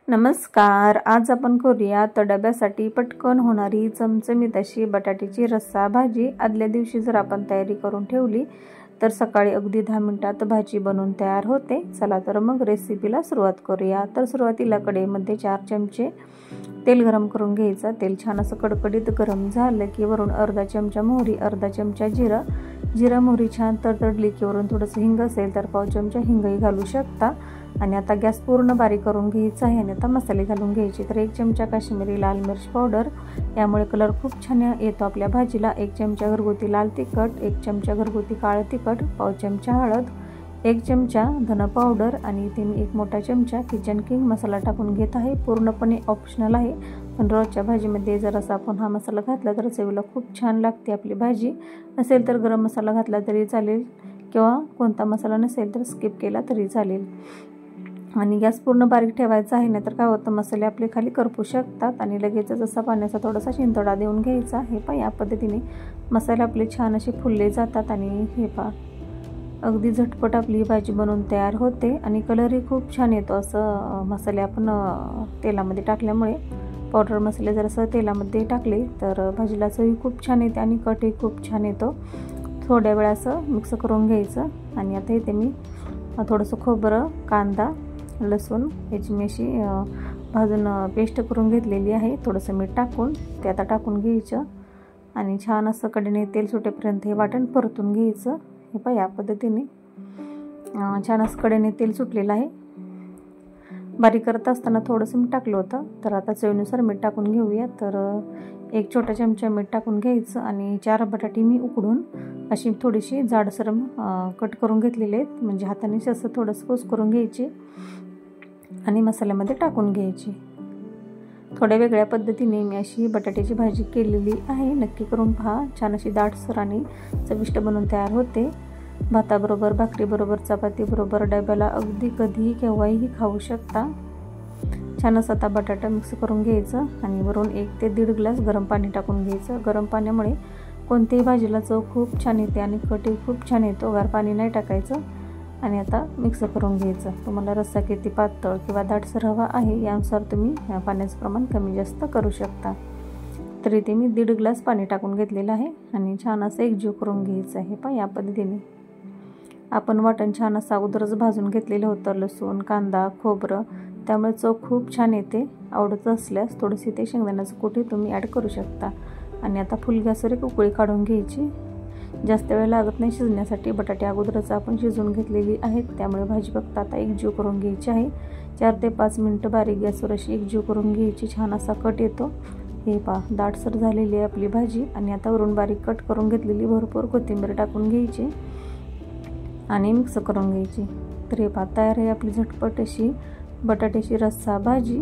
नमस्कार, आज आपण करूया तर डब्यासाठी पटकन होणारी चमचमीत अशी बटाट्याची रस्सा भाजी। आदल्या दिवशी जर आपण तयारी करून ठेवली तर सकाळी अगदी 10 मिनिटात भाजी बनवून तयार होते। चला तर मग रेसिपीला सुरुवात करूया। तर सुरुवातीला कढईमध्ये 4 चमचे तेल गरम करून घ्यायचं। तेल छान असं कडकडीत गरम झालं की वरून अर्धा चमचा मोहरी, अर्धा चमचा जिरा मोहरी छान तडतडली की वरून थोडंसं हिंग असेल तर पाव चमचा हिंगही घालू शकता। आणि आता गॅस पूर्ण बारीक करून घ्यायचा आहे। आणि आता मसाले घालून घ्यायचे। तर 1 चमचा काश्मीरी लाल मिर्च पावडर, यामुळे कलर खूप छान येतो आपल्या भाजीला। 1 चमचा घरगुती लाल तिखट, 1 चमचा घरगुती काळं तिखट, पाव चमचा हळद, 1 चमचा धन पावडर आणि इथे मी 1 मोठा चमचा किचन किंग मसाला टाकून घेत आहे। पूर्णपणे ऑप्शनल आहे, पण रोजच्या भाजीमध्ये जर असा आपण हा मसाला घातला तर चवीला खूप छान लागते आपली भाजी। नसेल तर गरम मसाला घातला तरी चालेल किंवा कोणता मसाला नसेल तर स्किप केला तरी चालेल। आणि गॅस पूर्ण बारीक ठेवायचा आहे, नाहीतर काय होतं मसाले आपले खाली करपू शकतात। आणि लगेच असा पाण्याचा थोडासा शिंतोडा देऊन घ्यायचा। हे पहा या पद्धतीने मसाले आपले छान असे फुलले जातात। आणि हे पहा अगदी झटपट आपली भाजी बनवून तयार होते आणि कलरही खूप छान येतो असं मसाले आपण तेलामध्ये टाकल्यामुळे। पावडर मसाले जर असं तेलामध्ये टाकले तर भाजीला चवही खूप छान येते आणि कटही खूप छान येतो। थोड्या वेळ असं मिक्स करून घ्यायचं। आणि आता इथे मी थोडंसं खोबरं, कांदा, लसूण याची मी अशी भाजून पेस्ट करून घेतलेली आहे। थोडंसं मीठ टाकून ते आता टाकून घ्यायचं आणि छान असं कडेने तेल सुटेपर्यंत हे वाटण परतून घ्यायचं। हे पहा या पद्धतीने छान असं कडेने तेल सुटलेलं आहे। बारीक करत असताना थोडंसं मीठ टाकलं होतं, तर आता चवीनुसार मीठ टाकून घेऊया। तर 1 छोटा चमचा मीठ टाकून घ्यायचं आणि 4 बटाटे मी उकडून अशी थोडीशी जाडसर कट करून घेतलेले आहेत, म्हणजे हाताने असं थोडंसं कुस करून घ्यायची आणि मसाल्यामध्ये टाकून घ्यायची। थोड्या वेगळ्या पद्धतीने मी अशी बटाट्याची भाजी केलेली आहे, नक्की करून पहा। छान अशी दाटसर आणि चविष्ट बनवून तयार होते। भाताबरोबर, भाकरीबरोबर, चपातीबरोबर, डब्याला अगदी कधीही केव्हाही खाऊ शकता। छान असं आता बटाटा मिक्स करून घ्यायचं आणि वरून 1 ते 1.5 ग्लास गरम पाणी टाकून घ्यायचं। गरम पाण्यामुळे कोणत्याही भाजीला चव खूप छान येते आणि कटही खूप छान येतो। गार पाणी नाही टाकायचं। आणि आता मिक्स करून घ्यायचं। तुम्हाला रस्सा किती पातळ किंवा दाटसर हवा आहे यानुसार तुम्ही पाण्याचं प्रमाण कमी जास्त करू शकता। तर इथे मी 1.5 ग्लास पाणी टाकून घेतलेलं आहे आणि छान असं एकजीव करून घ्यायचं आहे। पहा या पद्धतीने आपण वाटण छान असं अगोदरच भाजून घेतलेलं होतं, लसूण, कांदा, खोबरं, त्यामुळे चव खूप छान येते। आवडत असल्यास थोडीशी ते शेंगदाण्याचं कूटही तुम्ही ॲड करू शकता। आणि आता फुल गॅसवर एक उकळी काढून घ्यायची। जास्त वेळ लागत नाही शिजण्यासाठी, बटाटे अगोदरच आपण शिजवून घेतलेली आहेत, त्यामुळे भाजी फक्त आता एकजीव करून घ्यायची आहे। 4 ते 5 मिनिटं बारीक गॅसवर अशी एकजीव करून घ्यायची। छान असा कट येतो। हे पहा दाटसर झालेली आहे आपली भाजी। आणि आता वरून बारीक कट करून घेतलेली भरपूर कोथिंबीर टाकून घ्यायची आणि मिक्स करून घ्यायची। तर हे पहा तयार आहे आपली झटपट अशी बटाट्याची रस्सा भाजी।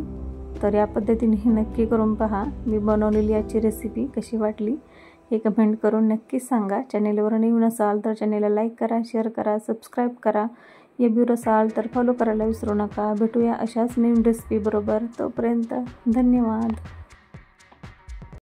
तर या पद्धतीने हे नक्की करून पहा। मी बनवलेली याची रेसिपी कशी वाटली हे कमेंट करून नक्की सांगा। चॅनेलवर नवीन असाल तर चॅनेलला लाईक करा, शेअर करा, सबस्क्राईब करा। या व्ह्यूवर असाल तर फॉलो करायला विसरू नका। भेटूया अशाच नवीन रेसिपी बरोबर, तोपर्यंत धन्यवाद।